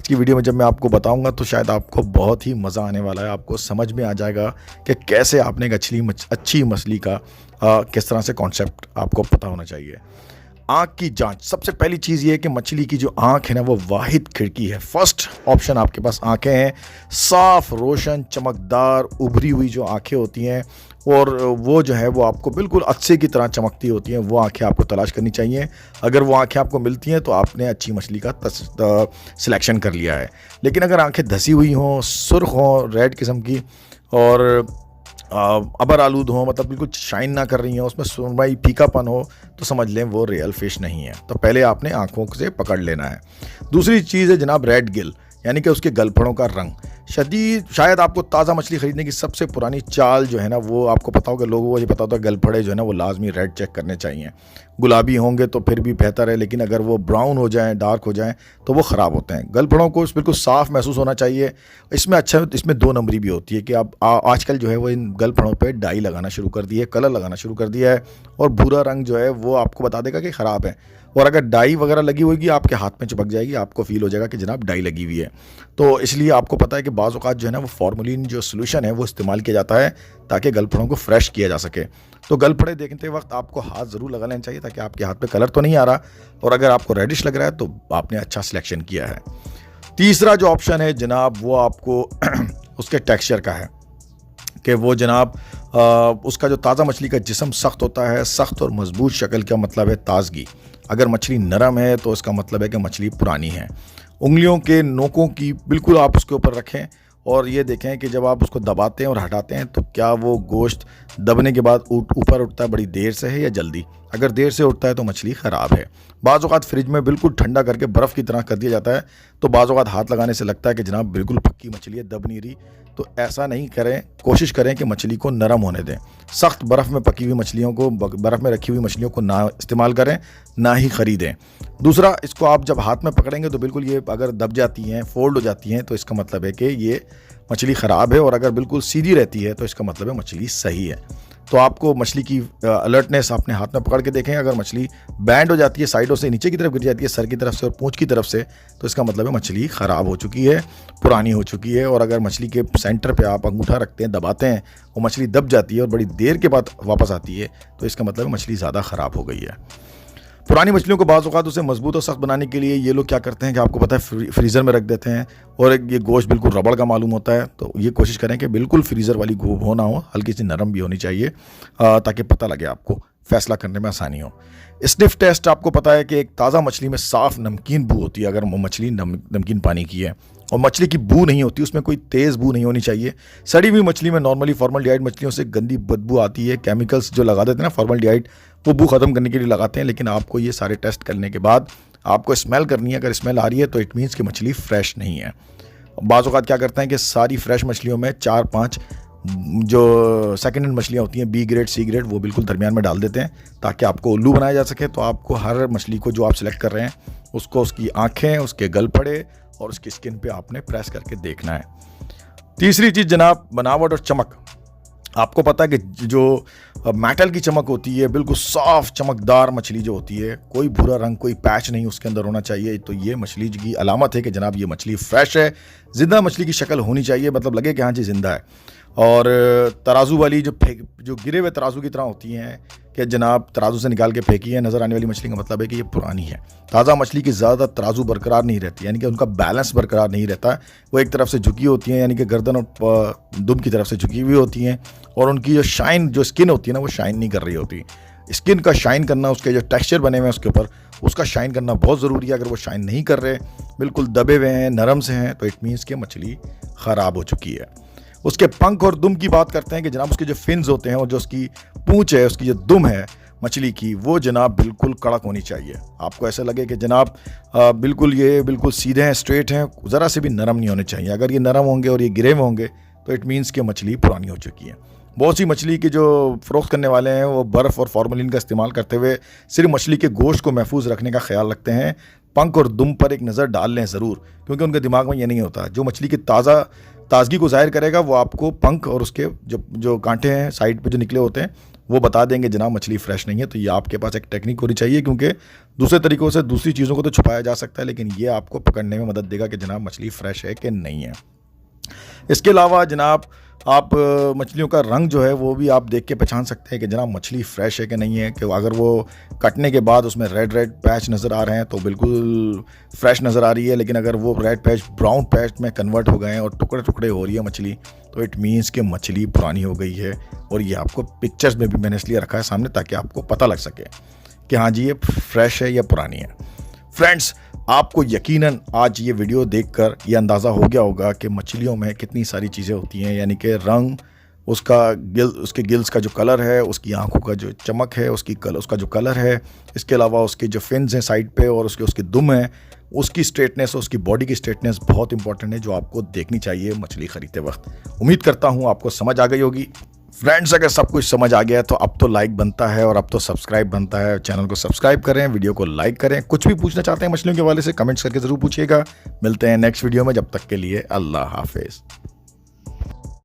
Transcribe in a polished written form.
आज की वीडियो में जब मैं आपको बताऊंगा तो शायद आपको बहुत ही मज़ा आने वाला है। आपको समझ में आ जाएगा कि कैसे आपने एक अच्छी मछली का किस तरह से कॉन्सेप्ट आपको पता होना चाहिए। आँख की जांच, सबसे पहली चीज़ ये है कि मछली की जो आँख है ना वो वाहिद खिड़की है। फर्स्ट ऑप्शन आपके पास आँखें हैं, साफ रोशन चमकदार उभरी हुई जो आँखें होती हैं और वो जो है वो आपको बिल्कुल अच्छे की तरह चमकती होती हैं, वो आँखें आपको तलाश करनी चाहिए। अगर वो आँखें आपको मिलती हैं तो आपने अच्छी मछली का सिलेक्शन कर लिया है। लेकिन अगर आँखें धसी हुई हों, सुर्ख हों, रेड किस्म की और अबर आलूद हो, मतलब बिल्कुल शाइन ना कर रही हो, उसमें सुरमई फीकापन हो, तो समझ लें वो रियल फिश नहीं है। तो पहले आपने आंखों से पकड़ लेना है। दूसरी चीज़ है जनाब रेड गिल, यानी कि उसके गलफड़ों का रंग शदीद। शायद आपको ताज़ा मछली खरीदने की सबसे पुरानी चाल जो है ना वो आपको पता होगा, लोगों को ये पता होता है गलफड़े जो है ना वो लाजमी रेड चेक करने चाहिए। गुलाबी होंगे तो फिर भी बेहतर है, लेकिन अगर वो ब्राउन हो जाएं, डार्क हो जाएं तो वो ख़राब होते हैं। गलफड़ों को बिल्कुल साफ़ महसूस होना चाहिए। इसमें 2 नंबरी भी होती है कि अब आजकल जो है वो इन गलफड़ों पे डाई लगाना शुरू कर दिया है, कलर लगाना शुरू कर दिया है और भूरा रंग जो है वो आपको बता देगा कि ख़राब है। और अगर डाई वगैरह लगी होगी आपके हाथ में चिपक जाएगी, आपको फील हो जाएगा कि जनाब डाई लगी हुई है। तो इसलिए आपको पता है कि बाज़ औक़ात जो है ना वो फॉर्मलिन जो सोल्यूशन है वो इस्तेमाल किया जाता है ताकि गलफड़ों को फ्रेश किया जा सके। तो गलफड़े देखते वक्त आपको हाथ ज़रूर लगा लेना चाहिए ताकि आपके हाथ पे कलर तो नहीं आ रहा, और अगर आपको रेडिश लग रहा है तो आपने अच्छा सिलेक्शन किया है। तीसरा जो ऑप्शन है जनाब वो आपको उसके टेक्सचर का है कि वो जनाब उसका जो ताज़ा मछली का जिस्म सख्त होता है। सख्त और मजबूत शक्ल का मतलब है ताजगी। अगर मछली नरम है तो इसका मतलब है कि मछली पुरानी है। उंगलियों के नोकों की बिल्कुल आप उसके ऊपर रखें और ये देखें कि जब आप उसको दबाते हैं और हटाते हैं तो क्या वो गोश्त दबने के बाद ऊपर उठता है बड़ी देर से है या जल्दी। अगर देर से उठता है तो मछली ख़राब है। बाज़ औक़ात फ्रिज में बिल्कुल ठंडा करके बर्फ़ की तरह कर दिया जाता है, तो बाज़ औक़ात हाथ लगाने से लगता है कि जनाब बिल्कुल पक्की मछली है, दब नहीं रही। तो ऐसा नहीं करें, कोशिश करें कि मछली को नरम होने दें। सख्त बर्फ़ में पकी हुई मछलियों को, बर्फ़ में रखी हुई मछलियों को ना इस्तेमाल करें, ना ही ख़रीदें। दूसरा, इसको आप जब हाथ में पकड़ेंगे तो बिल्कुल ये अगर दब जाती हैं, फोल्ड हो जाती हैं, तो इसका मतलब है कि ये मछली ख़राब है, और अगर बिल्कुल सीधी रहती है तो इसका मतलब है मछली सही है। तो आपको मछली की अलर्टनेस अपने हाथ में पकड़ के देखें। अगर मछली बैंड हो जाती है, साइडों से नीचे की तरफ गिर जाती है, सर की तरफ से और पूंछ की तरफ से, तो इसका मतलब है मछली ख़राब हो चुकी है, पुरानी हो चुकी है। और अगर मछली के सेंटर पे आप अंगूठा रखते हैं, दबाते हैं, वो मछली दब जाती है और बड़ी देर के बाद वापस आती है, तो इसका मतलब है मछली ज़्यादा ख़राब हो गई है। पुरानी मछलियों को बाज़ औक़ात उसे मजबूत और सख्त बनाने के लिए ये लोग क्या करते हैं कि आपको पता है फ्रीज़र में रख देते हैं, और ये गोश्त बिल्कुल रबड़ का मालूम होता है। तो ये कोशिश करें कि बिल्कुल फ्रीज़र वाली गोश्त हो ना हो, हल्की सी नरम भी होनी चाहिए ताकि पता लगे, आपको फ़ैसला करने में आसानी हो। स्निफ़ टेस्ट, आपको पता है कि एक ताज़ा मछली में साफ़ नमकीन बू होती है अगर मछली नमकीन पानी की है, और मछली की बू नहीं होती, उसमें कोई तेज़ बू नहीं होनी चाहिए। सड़ी हुई मछली में नॉर्मली फॉर्मल्डिहाइड मछलियों से गंदी बदबू आती है। केमिकल्स जो लगा देते हैं ना फॉर्मल्डिहाइड, वो बू ख़त्म करने के लिए लगाते हैं, लेकिन आपको ये सारे टेस्ट करने के बाद आपको स्मेल करनी है। अगर स्मेल आ रही है तो इट मीन्स कि मछली फ्रेश नहीं है। बाज़ औक़ात क्या करते हैं कि सारी फ्रेश मछलियों में 4-5 जो सेकेंड हैंड मछलियाँ होती हैं, बी ग्रेड, सी ग्रेड, वो बिल्कुल दरमियान में डाल देते हैं ताकि आपको उल्लू बनाया जा सके। तो आपको हर मछली को जो आप सिलेक्ट कर रहे हैं उसको उसकी आँखें, उसके गलफड़े और उसकी स्किन पे आपने प्रेस करके देखना है। तीसरी चीज़ जनाब बनावट और चमक। आपको पता है कि जो मेटल की चमक होती है, बिल्कुल साफ चमकदार मछली जो होती है, कोई भूरा रंग, कोई पैच नहीं उसके अंदर होना चाहिए, तो ये मछली की अलामत है कि जनाब ये मछली फ्रेश है। ज़िंदा मछली की शक्ल होनी चाहिए, मतलब लगे कि हाँ जी ज़िंदा है। और तराजू वाली जो गिरे हुए तराजू की तरह होती हैं कि जनाब तराजू से निकाल के फेंकी है नज़र आने वाली मछली का मतलब है कि ये पुरानी है। ताज़ा मछली की ज़्यादा तराजू बरकरार नहीं रहती, यानी कि उनका बैलेंस बरकरार नहीं रहता। वो एक तरफ से झुकी होती हैं, यानी कि गर्दन और दुम की तरफ से झुकी हुई होती हैं, और उनकी जो स्किन होती है ना वो शाइन नहीं कर रही होती। स्किन का शाइन करना, उसके जो टेक्सचर बने हुए हैं उसके ऊपर, उसका शाइन करना बहुत ज़रूरी है। अगर वो शाइन नहीं कर रहे, बिल्कुल दबे हुए हैं, नरम से हैं, तो इट मीन्स कि मछली ख़राब हो चुकी है। उसके पंख और दुम की बात करते हैं कि जनाब उसके जो फिन्स होते हैं और जो उसकी पूंछ है, उसकी जो दुम है मछली की, वो जनाब बिल्कुल कड़क होनी चाहिए। आपको ऐसा लगे कि जनाब बिल्कुल सीधे हैं, स्ट्रेट हैं, ज़रा से भी नरम नहीं होने चाहिए। अगर ये नरम होंगे और ये गिरे हुए होंगे तो इट मीन्स कि मछली पुरानी हो चुकी है। बहुत सी मछली के जो फ़रोख्त करने वाले हैं वो बर्फ़ और फॉर्मलिन का इस्तेमाल करते हुए सिर्फ मछली के गोश्त को महफूज रखने का ख्याल रखते हैं। पंख और दुम पर एक नज़र डाल लें ज़रूर, क्योंकि उनके दिमाग में ये नहीं होता। जो मछली की ताज़गी को ज़ाहिर करेगा वो आपको पंख और उसके जो कांटे हैं साइड पे जो निकले होते हैं वो बता देंगे जनाब मछली फ्रेश नहीं है। तो ये आपके पास एक टेक्निक होनी चाहिए, क्योंकि दूसरे तरीक़ों से दूसरी चीज़ों को तो छुपाया जा सकता है, लेकिन ये आपको पकड़ने में मदद देगा कि जनाब मछली फ्रेश है कि नहीं है। इसके अलावा जनाब आप मछलियों का रंग जो है वो भी आप देख के पहचान सकते हैं कि जनाब मछली फ्रेश है कि नहीं है। कि अगर वो कटने के बाद उसमें रेड रेड पैच नज़र आ रहे हैं तो बिल्कुल फ्रेश नज़र आ रही है, लेकिन अगर वो रेड पैच ब्राउन पैच में कन्वर्ट हो गए हैं और टुकड़े टुकड़े हो रही है मछली, तो इट मीन्स कि मछली पुरानी हो गई है। और ये आपको पिक्चर्स में भी मैंने इसलिए रखा है सामने, ताकि आपको पता लग सके कि हाँ जी ये फ्रेश है या पुरानी है। फ्रेंड्स, आपको यकीनन आज ये वीडियो देखकर ये अंदाज़ा हो गया होगा कि मछलियों में कितनी सारी चीज़ें होती हैं, यानी कि रंग, उसके गिल्स का जो कलर है, उसकी आंखों का जो चमक है, उसका जो कलर है, इसके अलावा उसके जो फिन्स हैं साइड पे और उसके दुम है, उसकी स्ट्रेटनेस, उसकी बॉडी की स्ट्रेटनेस बहुत इंपॉर्टेंट है, जो आपको देखनी चाहिए मछली ख़रीदते वक्त। उम्मीद करता हूँ आपको समझ आ गई होगी। फ्रेंड्स, अगर सब कुछ समझ आ गया है तो अब तो लाइक बनता है और अब तो सब्सक्राइब बनता है। चैनल को सब्सक्राइब करें, वीडियो को लाइक करें। कुछ भी पूछना चाहते हैं मछलियों के हवाले से कमेंट्स करके ज़रूर पूछिएगा। मिलते हैं नेक्स्ट वीडियो में, जब तक के लिए अल्लाह हाफिज़।